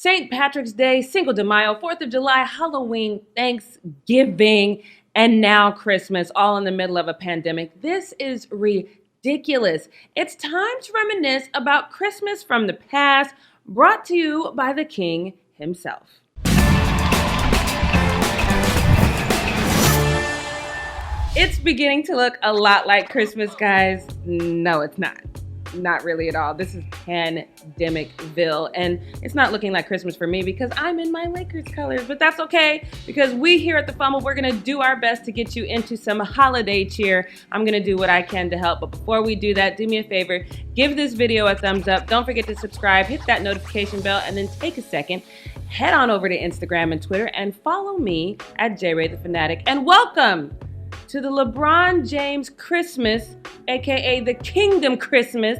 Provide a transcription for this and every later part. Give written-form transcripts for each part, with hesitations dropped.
St. Patrick's Day, Cinco De Mayo, 4th of July, Halloween, Thanksgiving, and now Christmas, all in the middle of a pandemic. This is ridiculous. It's time to reminisce about Christmas from the past, brought to you by the King himself. It's beginning to look a lot like Christmas, guys. No, it's not. Not really at all. This is Pandemicville, and it's not looking like Christmas for me because I'm in my Lakers colors, but that's okay because we here at the Fumble, we're gonna do our best to get you into some holiday cheer. I'm gonna do what I can to help, but before we do that, do me a favor, give this video a thumbs up. Don't forget to subscribe, hit that notification bell, and then take a second, head on over to Instagram and Twitter and follow me at JRayTheFanatic. And welcome to the LeBron James Christmas, aka the Kingdom Christmas,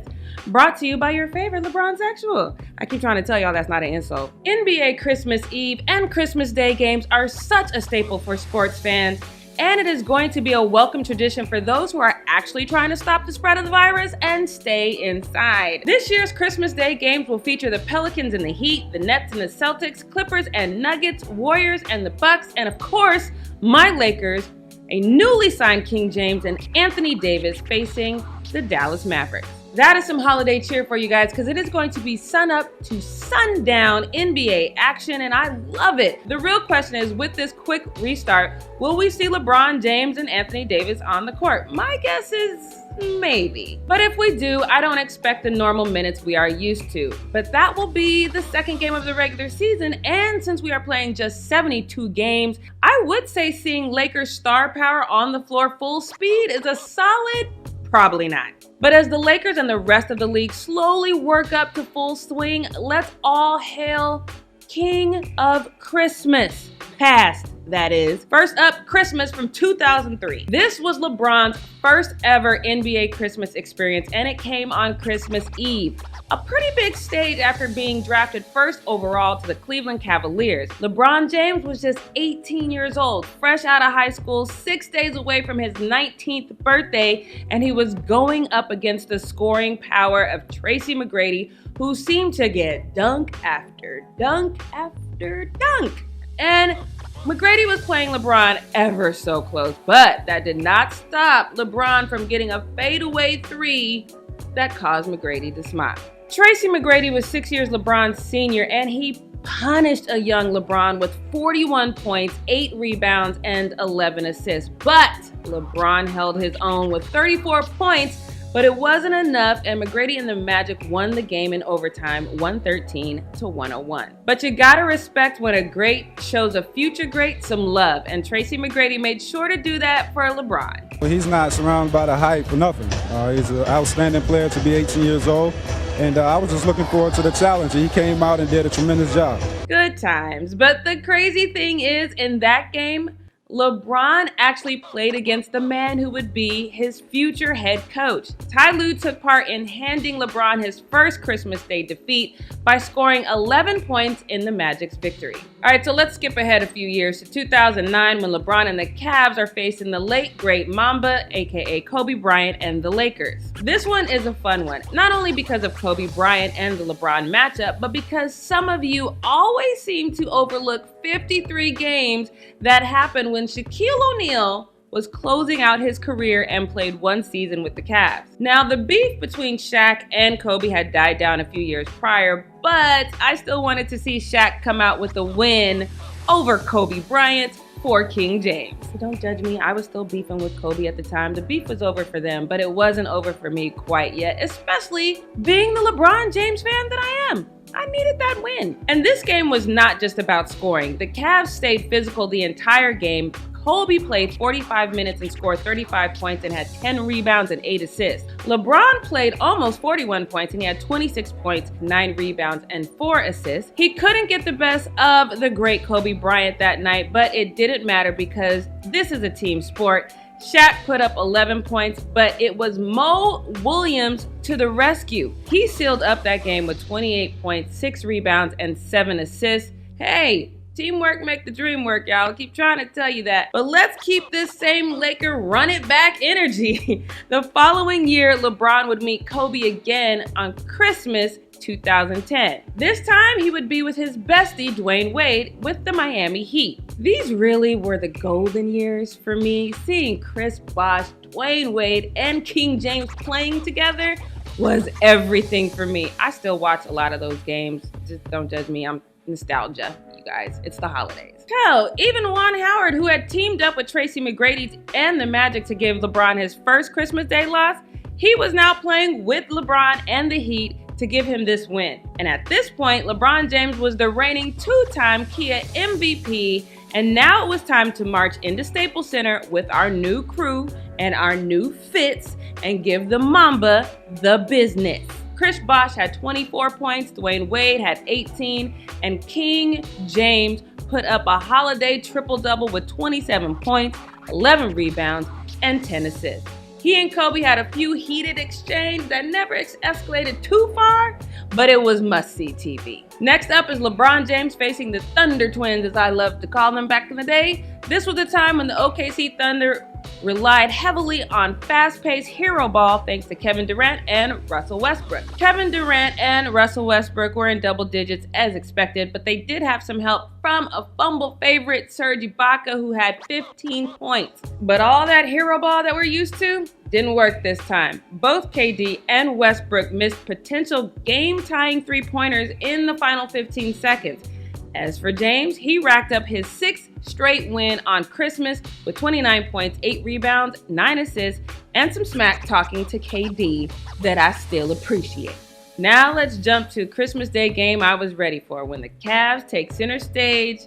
brought to you by your favorite LeBron sexual. I keep trying to tell y'all that's not an insult. NBA Christmas Eve and Christmas Day games are such a staple for sports fans, and it is going to be a welcome tradition for those who are actually trying to stop the spread of the virus and stay inside. This year's Christmas Day games will feature the Pelicans and the Heat, the Nets and the Celtics, Clippers and Nuggets, Warriors and the Bucks, and of course, my Lakers, a newly signed King James and Anthony Davis facing the Dallas Mavericks. That is some holiday cheer for you guys because it is going to be sun up to sundown NBA action, and I love it. The real question is, with this quick restart, will we see LeBron James and Anthony Davis on the court? My guess is maybe. But if we do, I don't expect the normal minutes we are used to. But that will be the second game of the regular season, and since we are playing just 72 games, I would say seeing Lakers star power on the floor full speed is a solid probably not. But as the Lakers and the rest of the league slowly work up to full swing, let's all hail King of Christmas. Past, that is. First up, Christmas from 2003. This was LeBron's first ever NBA Christmas experience, and it came on Christmas Eve. A pretty big stage after being drafted first overall to the Cleveland Cavaliers. LeBron James was just 18 years old, fresh out of high school, 6 days away from his 19th birthday, and he was going up against the scoring power of Tracy McGrady, who seemed to get dunk after dunk after dunk. And McGrady was playing LeBron ever so close, but that did not stop LeBron from getting a fadeaway three that caused McGrady to smile. Tracy McGrady was 6 years LeBron's senior, and he punished a young LeBron with 41 points, 8 rebounds, and 11 assists. But LeBron held his own with 34 points, but it wasn't enough, and McGrady and the Magic won the game in overtime, 113-101. But you gotta respect when a great shows a future great some love, and Tracy McGrady made sure to do that for LeBron. Well, he's not surrounded by the hype for nothing. He's an outstanding player to be 18 years old, and I was just looking forward to the challenge, and he came out and did a tremendous job. Good times, but the crazy thing is, in that game, LeBron actually played against the man who would be his future head coach. Ty Lue took part in handing LeBron his first Christmas Day defeat by scoring 11 points in the Magic's victory. All right, so let's skip ahead a few years to 2009 when LeBron and the Cavs are facing the late great Mamba, aka Kobe Bryant, and the Lakers. This one is a fun one, not only because of Kobe Bryant and the LeBron matchup, but because some of you always seem to overlook 53 games that happened when Shaquille O'Neal was closing out his career and played one season with the Cavs. Now, the beef between Shaq and Kobe had died down a few years prior, but I still wanted to see Shaq come out with a win over Kobe Bryant for King James. So don't judge me, I was still beefing with Kobe at the time. The beef was over for them, but it wasn't over for me quite yet, especially being the LeBron James fan that I am. I needed that win. And this game was not just about scoring. The Cavs stayed physical the entire game. Kobe played 45 minutes and scored 35 points and had 10 rebounds and 8 assists. LeBron played almost 41 points and he had 26 points, 9 rebounds, and 4 assists. He couldn't get the best of the great Kobe Bryant that night, but it didn't matter because this is a team sport. Shaq put up 11 points, but it was Mo Williams to the rescue. He sealed up that game with 28 points, 6 rebounds, and 7 assists. Hey, teamwork make the dream work, y'all. Keep trying to tell you that. But let's keep this same Laker run it back energy. The following year, LeBron would meet Kobe again on Christmas 2010. This time, he would be with his bestie, Dwayne Wade, with the Miami Heat. These really were the golden years for me. Seeing Chris Bosh, Dwayne Wade, and King James playing together was everything for me. I still watch a lot of those games. Just don't judge me. I'm nostalgia, you guys. It's the holidays. Hell, even Juan Howard, who had teamed up with Tracy McGrady and the Magic to give LeBron his first Christmas Day loss, he was now playing with LeBron and the Heat to give him this win. And at this point, LeBron James was the reigning two-time Kia MVP, and now it was time to march into Staples Center with our new crew and our new fits and give the Mamba the business. Chris Bosh had 24 points, Dwayne Wade had 18, and King James put up a holiday triple-double with 27 points, 11 rebounds, and 10 assists. He and Kobe had a few heated exchanges that never escalated too far, but it was must-see TV. Next up is LeBron James facing the Thunder Twins, as I loved to call them back in the day. This was the time when the OKC Thunder relied heavily on fast-paced hero ball thanks to Kevin Durant and Russell Westbrook. Kevin Durant and Russell Westbrook were in double digits as expected, but they did have some help from a fumble favorite, Serge Ibaka, who had 15 points. But all that hero ball that we're used to didn't work this time. Both KD and Westbrook missed potential game-tying three-pointers in the final 15 seconds. As for James, he racked up his sixth straight win on Christmas with 29 points, 8 rebounds, 9 assists, and some smack talking to KD that I still appreciate. Now let's jump to Christmas Day game I was ready for, when the Cavs take center stage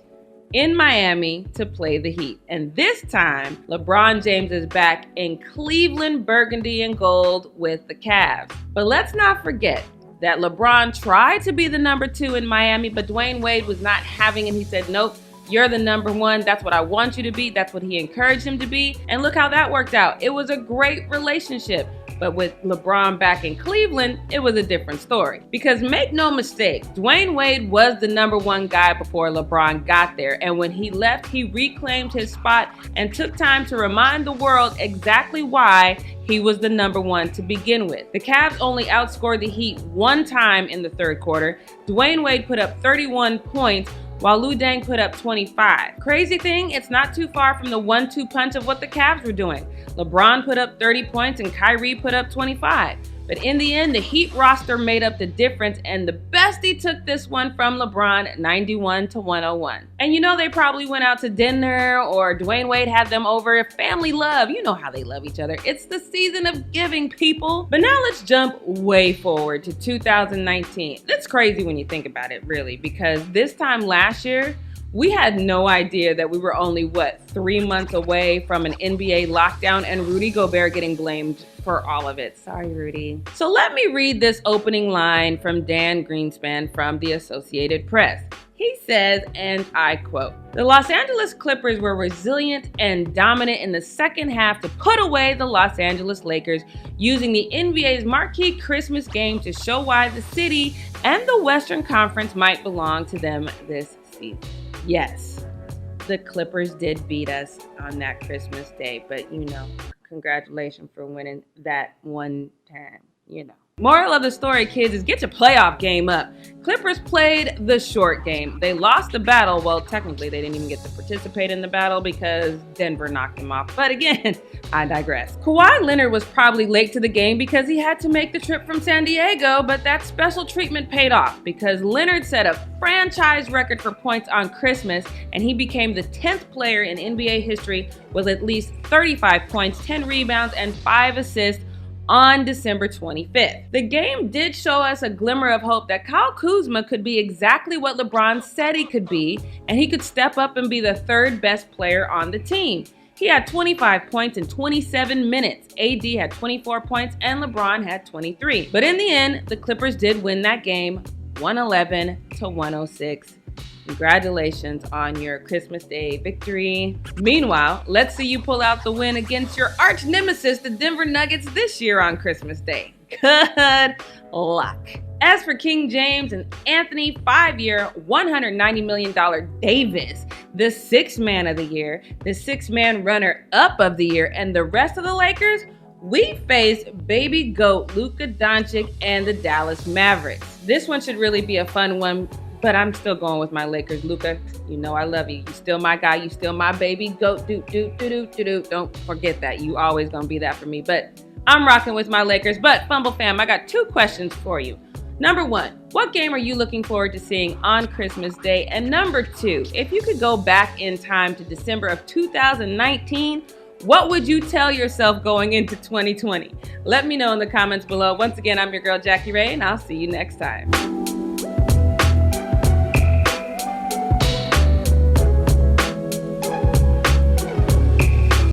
in Miami to play the Heat. And this time, LeBron James is back in Cleveland, burgundy and gold with the Cavs. But let's not forget that LeBron tried to be the number 2 in Miami, but Dwayne Wade was not having it. He said, nope, you're the number 1. That's what I want you to be. That's what he encouraged him to be. And look how that worked out. It was a great relationship. But with LeBron back in Cleveland, it was a different story. Because make no mistake, Dwayne Wade was the number 1 guy before LeBron got there. And when he left, he reclaimed his spot and took time to remind the world exactly why he was the number 1 to begin with. The Cavs only outscored the Heat one time in the third quarter. Dwayne Wade put up 31 points, while Lou Deng put up 25. Crazy thing, it's not too far from the 1-2 punch of what the Cavs were doing. LeBron put up 30 points and Kyrie put up 25. But in the end, the Heat roster made up the difference, and the bestie took this one from LeBron, 91-101. And you know they probably went out to dinner, or Dwayne Wade had them over. Family love, you know how they love each other. It's the season of giving, people. But now let's jump way forward to 2019. It's crazy when you think about it, really, because this time last year, we had no idea that we were only, 3 months away from an NBA lockdown and Rudy Gobert getting blamed for all of it. Sorry, Rudy. So let me read this opening line from Dan Greenspan from the Associated Press. He says, and I quote, "The Los Angeles Clippers were resilient and dominant in the second half to put away the Los Angeles Lakers, using the NBA's marquee Christmas game to show why the city and the Western Conference might belong to them this season." Yes, the Clippers did beat us on that Christmas Day, but you know, congratulations for winning that one time, you know. Moral of the story, kids, is get your playoff game up. Clippers played the short game. They lost the battle. Well, technically, they didn't even get to participate in the battle because Denver knocked them off. But again, I digress. Kawhi Leonard was probably late to the game because he had to make the trip from San Diego, but that special treatment paid off because Leonard set a franchise record for points on Christmas, and he became the 10th player in NBA history with at least 35 points, 10 rebounds, and 5 assists on December 25th. The game did show us a glimmer of hope that Kyle Kuzma could be exactly what LeBron said he could be, and he could step up and be the third best player on the team. He had 25 points in 27 minutes. AD had 24 points and LeBron had 23. But in the end, the Clippers did win that game 111-106. Congratulations on your Christmas Day victory. Meanwhile, let's see you pull out the win against your arch nemesis, the Denver Nuggets, this year on Christmas Day. Good luck. As for King James and Anthony, 5-year, $190 million Davis, the 6th man of the year, the 6th man runner-up of the year, and the rest of the Lakers, We face baby GOAT Luka Doncic and the Dallas Mavericks. This one should really be a fun one, but I'm still going with my Lakers. Luka, you know I love you. You still my guy. You still my baby GOAT. Don't forget that. You always gonna be that for me. But I'm rocking with my Lakers. But Fumble fam, I got 2 questions for you. Number 1, what game are you looking forward to seeing on Christmas Day? And number 2, if you could go back in time to December of 2019, what would you tell yourself going into 2020? Let me know in the comments below. Once again, I'm your girl, Jackie Ray, and I'll see you next time.